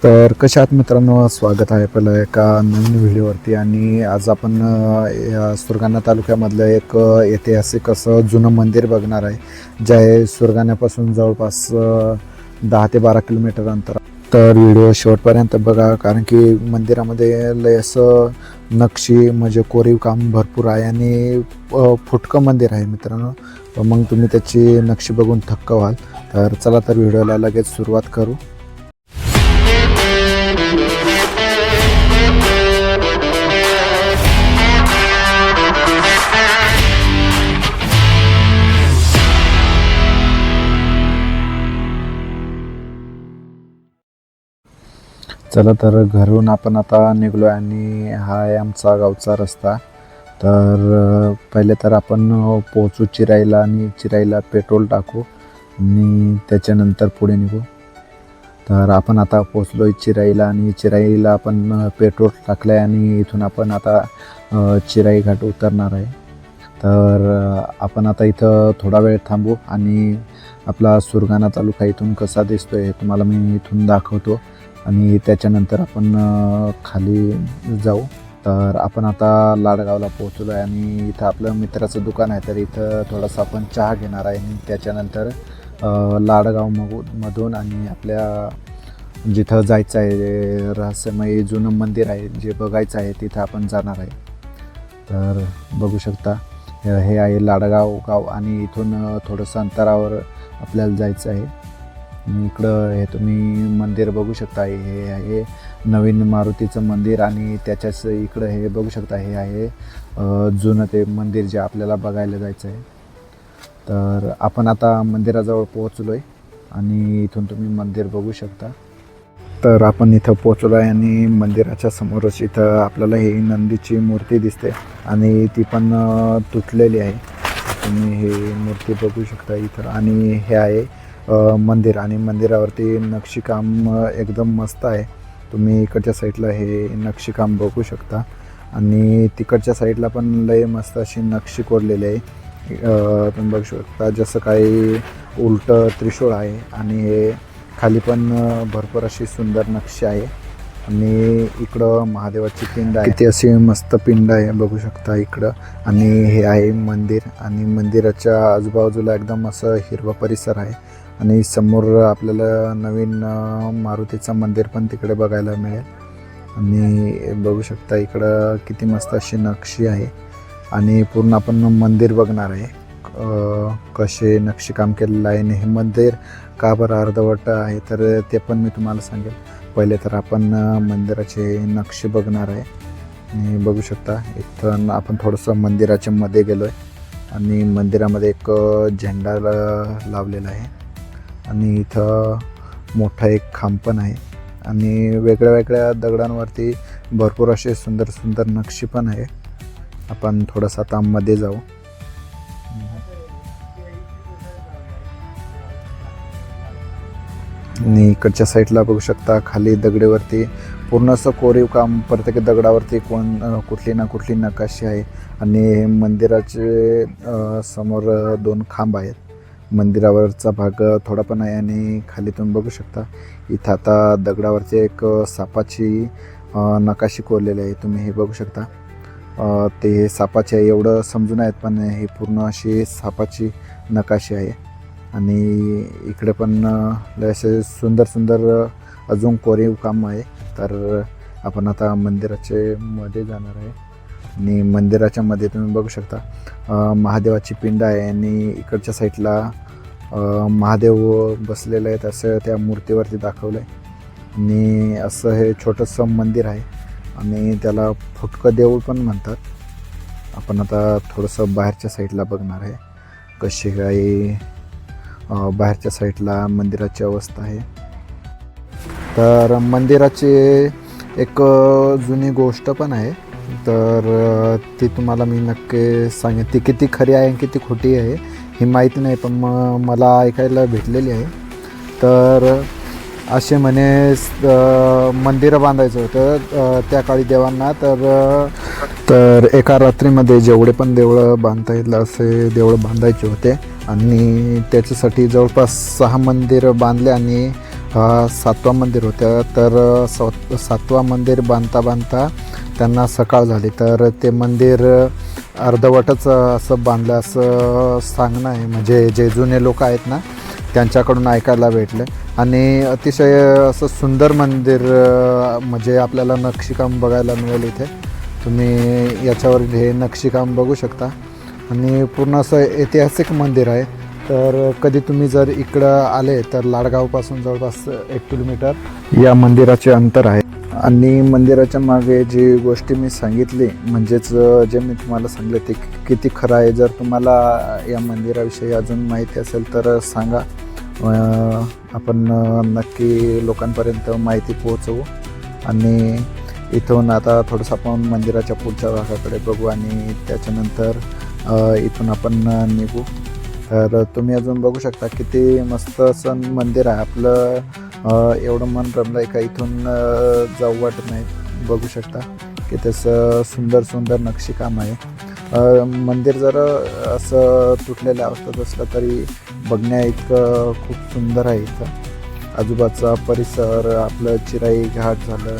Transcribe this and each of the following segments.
तर कशा आहात मित्रांनो, स्वागत आहे पहिलं एका नवीन व्हिडिओवरती. आणि आज आपण या सुरगाणा तालुक्यामधलं एक ऐतिहासिक असं जुनं मंदिर बघणार आहे, जे आहे सुरगाण्यापासून जवळपास 10 ते 12 किलोमीटर अंतर. तर व्हिडिओ शेवटपर्यंत बघा, कारण की मंदिरामध्ये लय असं नक्षी म्हणजे कोरीव काम भरपूर आहे आणि फुटकं मंदिर आहे मित्रांनो. तर मग तुम्ही त्याची नक्षी बघून थक्क व्हाल. तर चला तर व्हिडिओला लगेच सुरुवात करू. चला तर घरून आपण आता निघलो आहे आणि हा आहे आमचा गावचा रस्ता. तर पहिले तर आपण पोहोचू चिराईला आणि चिराईला पेट्रोल टाकू आणि त्याच्यानंतर पुढे निघू. तर आपण आता पोचलो आहे चिराईला आणि चिराईला आपण पेट्रोल टाकलं आहे आणि इथून आपण आता चिराई घाट उतरणार आहे. तर आपण आता इथं थोडा वेळ थांबू आणि आपला सुरगाणा तालुका इथून कसा दिसतो आहे तुम्हाला मी इथून दाखवतो आणि त्याच्यानंतर आपण खाली जाऊ. तर आपण आता लाडगावला पोहोचलो आहे आणि इथं आपलं मित्राचं दुकान आहे, तर इथं थोडंसं आपण चहा घेणार आहे आणि त्याच्यानंतर लाडगाव मधून आणि आपल्या जिथं जायचं आहे रहस्यमय जुनं मंदिर आहे जे बघायचं आहे तिथं आपण जाणार आहे. तर बघू शकता हे आहे लाडगाव गाव आणि इथून थोडंसं अंतरावर आपल्याला जायचं आहे. इकडं हे तुम्ही मंदिर बघू शकता, हे आहे नवीन मारुतीचं मंदिर आणि त्याच्याच इकडं हे बघू शकता हे आहे जुनं ते मंदिर जे आपल्याला बघायला जायचं आहे. तर आपण आता मंदिराजवळ पोहोचलो आहे आणि इथून तुम्ही मंदिर बघू शकता. तर आपण इथं पोहोचलो आहे आणि मंदिराच्या समोरच इथं आपल्याला ही नंदीची मूर्ती दिसते आणि ती पण तुटलेली आहे. तुम्ही ही मूर्ती बघू शकता इथं. आणि हे आहे मंदिर आणि मंदिरावरती नक्षीकाम एकदम मस्त आहे. तुम्ही इकडच्या साईडला हे नक्षीकाम बघू शकता आणि तिकडच्या साईडला पण लय मस्त अशी नक्षी कोरलेली आहे. तुम्ही बघू शकता जसं काही उलटं त्रिशूळ आहे आणि हे खाली पण भरपूर अशी सुंदर नक्षी आहे. आणि इकडं महादेवाची पिंड आहे, ती अशी मस्त पिंड आहे बघू शकता इकडं. आणि हे आहे मंदिर आणि मंदिराच्या आजूबाजूला एकदम असं हिरवा परिसर आहे आणि समोर आपल्याला नवीन मारुतीचं मंदिर पण तिकडे बघायला मिळेल. आणि बघू शकता इकडं किती मस्त अशी नक्षी आहे आणि पूर्ण आपण मंदिर बघणार आहे कसे नक्षीकाम केलेलं आहे. आणि हे मंदिर का बरं अर्धवट आहे तर ते पण मी तुम्हाला सांगेल. पहिले तर आपण मंदिराचे नक्षी बघणार आहे आणि बघू शकता इथं आपण थोडंसं मंदिराच्या मध्ये गेलो आहे आणि मंदिरामध्ये एक झेंडा लावलेला आहे आणि इथं मोठा एक खांब पण आहे आणि वेगळ्या वेगळ्या दगडांवरती भरपूर असे सुंदर सुंदर नक्षी पण आहे. आपण थोडंसं आता मध्ये जाऊ. आणि इकडच्या साईडला बघू शकता खाली दगडीवरती पूर्ण असं कोरीव काम, प्रत्येक दगडावरती कुठली ना कुठली नकाशी आहे. आणि मंदिराचे समोर 2 खांब आहेत. मंदिरावरचा भाग थोडा पण आहे आणि खाली तुम्ही बघू शकता इथं आता दगडावरची एक सापाची नकाशी कोरलेली आहे. तुम्ही हे बघू शकता ते सापाचे आहे एवढं समजून आहेत, पण हे पूर्ण अशी सापाची नकाशी आहे. आणि इकडे पण असे सुंदर सुंदर अजून कोरीव काम आहे. तर आपण आता मंदिराचे मध्ये जाणार आहे आणि मंदिराच्या मध्ये तुम्ही बघू शकता महादेवाची पिंड आहे आणि इकडच्या साईडला महादेव बसलेले आहेत असं त्या मूर्तीवरती दाखवलं आहे. आणि असं हे छोटंसं मंदिर आहे आणि त्याला फुटकं देऊळ पण म्हणतात. आपण आता थोडंसं बाहेरच्या साईडला बघणार आहे कशी काही बाहेरच्या साईडला मंदिराची अवस्था आहे. तर मंदिराची एक जुनी गोष्ट पण आहे, तर ती तुम्हाला मी नक्की सांगेन. ती किती खरी आहे आणि किती खोटी आहे ही माहिती नाही, पण मला ऐकायला भेटलेली आहे. तर असे म्हणे मंदिरं बांधायचं होतं त्या काळी देवांना. तर एका रात्रीमध्ये जेवढे पण देवळं बांधता येईल असे देवळं बांधायचे होते आणि त्याच्यासाठी जवळपास 6 मंदिरं बांधले आणि 7वा मंदिर होतं. तर 7वा मंदिर बांधता त्यांना सकाळ झाली, तर ते मंदिर अर्धवटच असं बांधलं असं सांगणं आहे. म्हणजे जे जुने लोक आहेत ना त्यांच्याकडून ऐकायला भेटलं. आणि अतिशय असं सुंदर मंदिर, म्हणजे आपल्याला नक्षीकाम बघायला मिळेल इथे. तुम्ही याच्यावर हे नक्षीकाम बघू शकता. आणि पूर्ण असं ऐतिहासिक मंदिर आहे. तर कधी तुम्ही जर इकडं आले तर लाडगावपासून जवळपास 1 किलोमीटर या मंदिराचे अंतर आहे. आणि मंदिराच्या मागे जी गोष्टी मी सांगितली, म्हणजेच जे मी तुम्हाला सांगितलं ते किती खरं आहे. जर तुम्हाला या मंदिराविषयी अजून माहिती असेल तर सांगा. आपण नक्की लोकांपर्यंत माहिती पोहोचवू. आणि इथून आता थोडंसं आपण मंदिराच्या पुढच्या भागाकडे बघू आणि त्याच्यानंतर इथून आपण निघू. तर तुम्ही अजून बघू शकता किती मस्त असं मंदिर आहे. आपलं एवढं मन रमलं आहे का इथून जाऊ वाटत नाही. बघू शकता की तसं सुंदर नक्षीकाम आहे. मंदिर जर असं तुटलेल्या अवस्थेत असलं तरी बघण्या इतकं खूप सुंदर आहे. इथं आजूबाजूचा परिसर, आपलं चिराई घाट झालं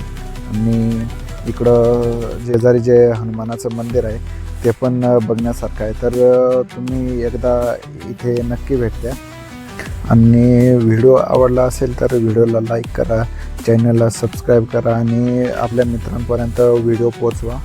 आणि इकडं शेजारी जे हनुमानाचं मंदिर आहे ते पण बघण्यासारखं आहे. तर तुम्ही एकदा इथे नक्की भेट द्या. आणि व्हिडिओ आवडला असेल तर व्हिडिओला लाईक करा, चॅनलला सबस्क्राईब करा आणि आपल्या मित्रांपर्यंत व्हिडिओ पोचवा.